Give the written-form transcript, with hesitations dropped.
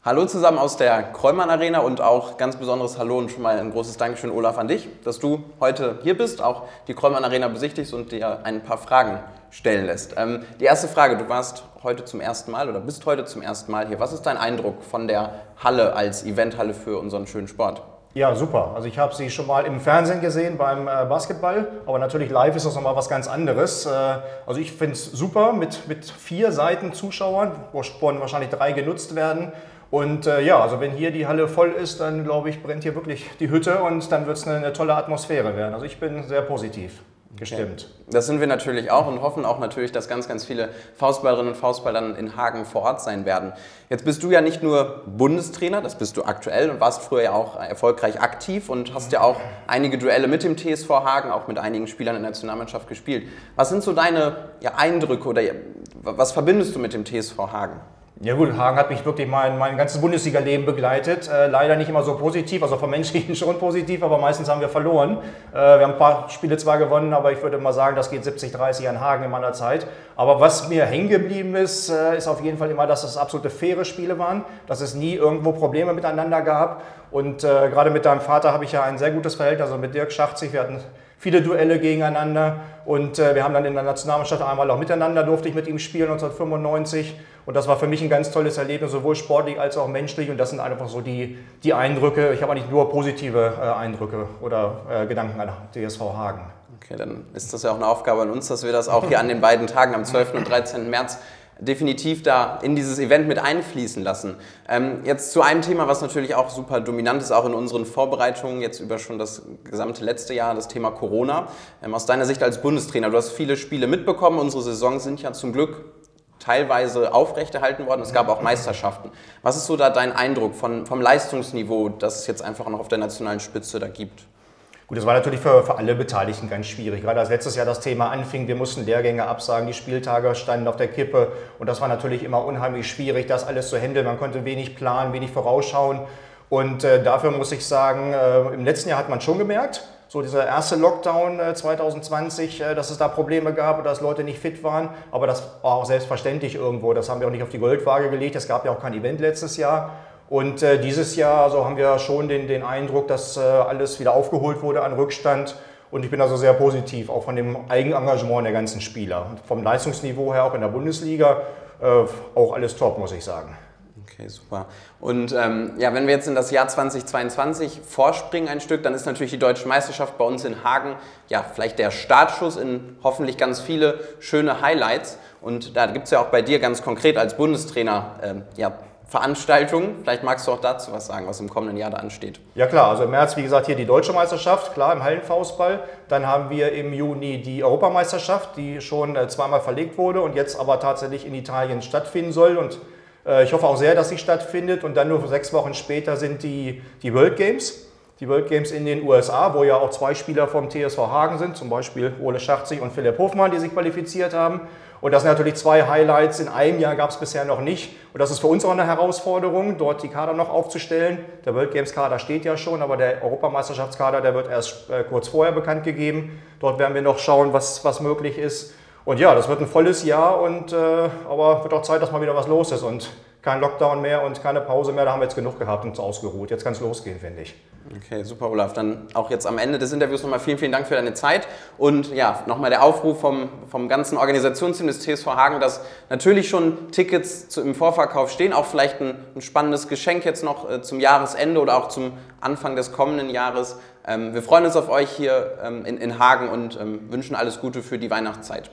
Hallo zusammen aus der Krollmann Arena und auch ganz besonderes Hallo und schon mal ein großes Dankeschön, Olaf, an dich, dass du heute hier bist, auch die Krollmann Arena besichtigst und dir ein paar Fragen stellen lässt. Die erste Frage, du warst heute zum ersten Mal oder bist heute zum ersten Mal hier. Was ist dein Eindruck von der Halle als Eventhalle für unseren schönen Sport? Ja, super. Also ich habe sie schon mal im Fernsehen gesehen beim Basketball, aber natürlich live ist das nochmal was ganz anderes. Also ich finde es super mit 4 Seiten Zuschauern, wovon wahrscheinlich 3 genutzt werden. Und ja, also wenn hier die Halle voll ist, dann glaube ich, brennt hier wirklich die Hütte und dann wird es eine tolle Atmosphäre werden. Also ich bin sehr positiv gestimmt. Okay. Das sind wir natürlich auch und hoffen auch natürlich, dass ganz, ganz viele Faustballerinnen und Faustballer dann in Hagen vor Ort sein werden. Jetzt bist du ja nicht nur Bundestrainer, das bist du aktuell und warst früher ja auch erfolgreich aktiv und hast ja auch einige Duelle mit dem TSV Hagen, auch mit einigen Spielern in der Nationalmannschaft gespielt. Was sind so deine Eindrücke oder was verbindest du mit dem TSV Hagen? Ja gut, Hagen hat mich wirklich mein ganzes Bundesliga-Leben begleitet. Leider nicht immer so positiv, also vom Menschlichen schon positiv, aber meistens haben wir verloren. Wir haben ein paar Spiele zwar gewonnen, aber ich würde mal sagen, das geht 70-30 an Hagen in meiner Zeit. Aber was mir hängen geblieben ist, ist auf jeden Fall immer, dass es absolute faire Spiele waren, dass es nie irgendwo Probleme miteinander gab. Und gerade mit deinem Vater habe ich ja ein sehr gutes Verhältnis, also mit Dirk Schachzig. Wir hatten viele Duelle gegeneinander und wir haben dann in der Nationalmannschaft einmal auch miteinander, durfte ich mit ihm spielen 1995 und das war für mich ein ganz tolles Erlebnis, sowohl sportlich als auch menschlich und das sind einfach so die Eindrücke. Ich habe eigentlich nur positive Eindrücke oder Gedanken an TSV Hagen. Okay, dann ist das ja auch eine Aufgabe an uns, dass wir das auch hier an den beiden Tagen am 12. und 13. März definitiv da in dieses Event mit einfließen lassen. Jetzt zu einem Thema, was natürlich auch super dominant ist, auch in unseren Vorbereitungen jetzt über schon das gesamte letzte Jahr, das Thema Corona. Aus deiner Sicht als Bundestrainer, du hast viele Spiele mitbekommen, unsere Saisons sind ja zum Glück teilweise aufrechterhalten worden, es gab auch Meisterschaften. Was ist so da dein Eindruck vom Leistungsniveau, das es jetzt einfach noch auf der nationalen Spitze da gibt? Gut, das war natürlich für alle Beteiligten ganz schwierig. Gerade als letztes Jahr das Thema anfing, wir mussten Lehrgänge absagen, die Spieltage standen auf der Kippe und das war natürlich immer unheimlich schwierig, das alles zu handeln. Man konnte wenig planen, wenig vorausschauen und dafür muss ich sagen, im letzten Jahr hat man schon gemerkt, so dieser erste Lockdown 2020, dass es da Probleme gab und dass Leute nicht fit waren, aber das war auch selbstverständlich irgendwo, das haben wir auch nicht auf die Goldwaage gelegt, es gab ja auch kein Event letztes Jahr. Und dieses Jahr also haben wir schon den Eindruck, dass alles wieder aufgeholt wurde an Rückstand. Und ich bin also sehr positiv, auch von dem Eigenengagement der ganzen Spieler. Und vom Leistungsniveau her auch in der Bundesliga auch alles top, muss ich sagen. Okay, super. Und ja, wenn wir jetzt in das Jahr 2022 vorspringen ein Stück, dann ist natürlich die Deutsche Meisterschaft bei uns in Hagen ja vielleicht der Startschuss in hoffentlich ganz viele schöne Highlights. Und da gibt es ja auch bei dir ganz konkret als Bundestrainer Veranstaltungen. Vielleicht magst du auch dazu was sagen, was im kommenden Jahr da ansteht. Ja klar, also im März, wie gesagt, hier die Deutsche Meisterschaft, klar, im Hallenfaustball. Dann haben wir im Juni die Europameisterschaft, die schon zweimal verlegt wurde und jetzt aber tatsächlich in Italien stattfinden soll. Und ich hoffe auch sehr, dass sie stattfindet. Und dann nur 6 Wochen später sind die World Games. Die World Games in den USA, wo ja auch 2 Spieler vom TSV Hagen sind, zum Beispiel Ole Schachzig und Philipp Hofmann, die sich qualifiziert haben. Und das sind natürlich 2 Highlights, in einem Jahr gab es bisher noch nicht. Und das ist für uns auch eine Herausforderung, dort die Kader noch aufzustellen. Der World Games Kader steht ja schon, aber der Europameisterschaftskader, der wird erst kurz vorher bekannt gegeben. Dort werden wir noch schauen, was möglich ist. Und ja, das wird ein volles Jahr, aber wird auch Zeit, dass mal wieder was los ist. Und kein Lockdown mehr und keine Pause mehr, da haben wir jetzt genug gehabt und uns ausgeruht. Jetzt kann es losgehen, finde ich. Okay, super, Olaf. Dann auch jetzt am Ende des Interviews nochmal vielen, vielen Dank für deine Zeit. Und ja, nochmal der Aufruf vom ganzen Organisationsteam des TSV Hagen, dass natürlich schon Tickets im Vorverkauf stehen, auch vielleicht ein spannendes Geschenk jetzt noch zum Jahresende oder auch zum Anfang des kommenden Jahres. Wir freuen uns auf euch hier in Hagen und wünschen alles Gute für die Weihnachtszeit.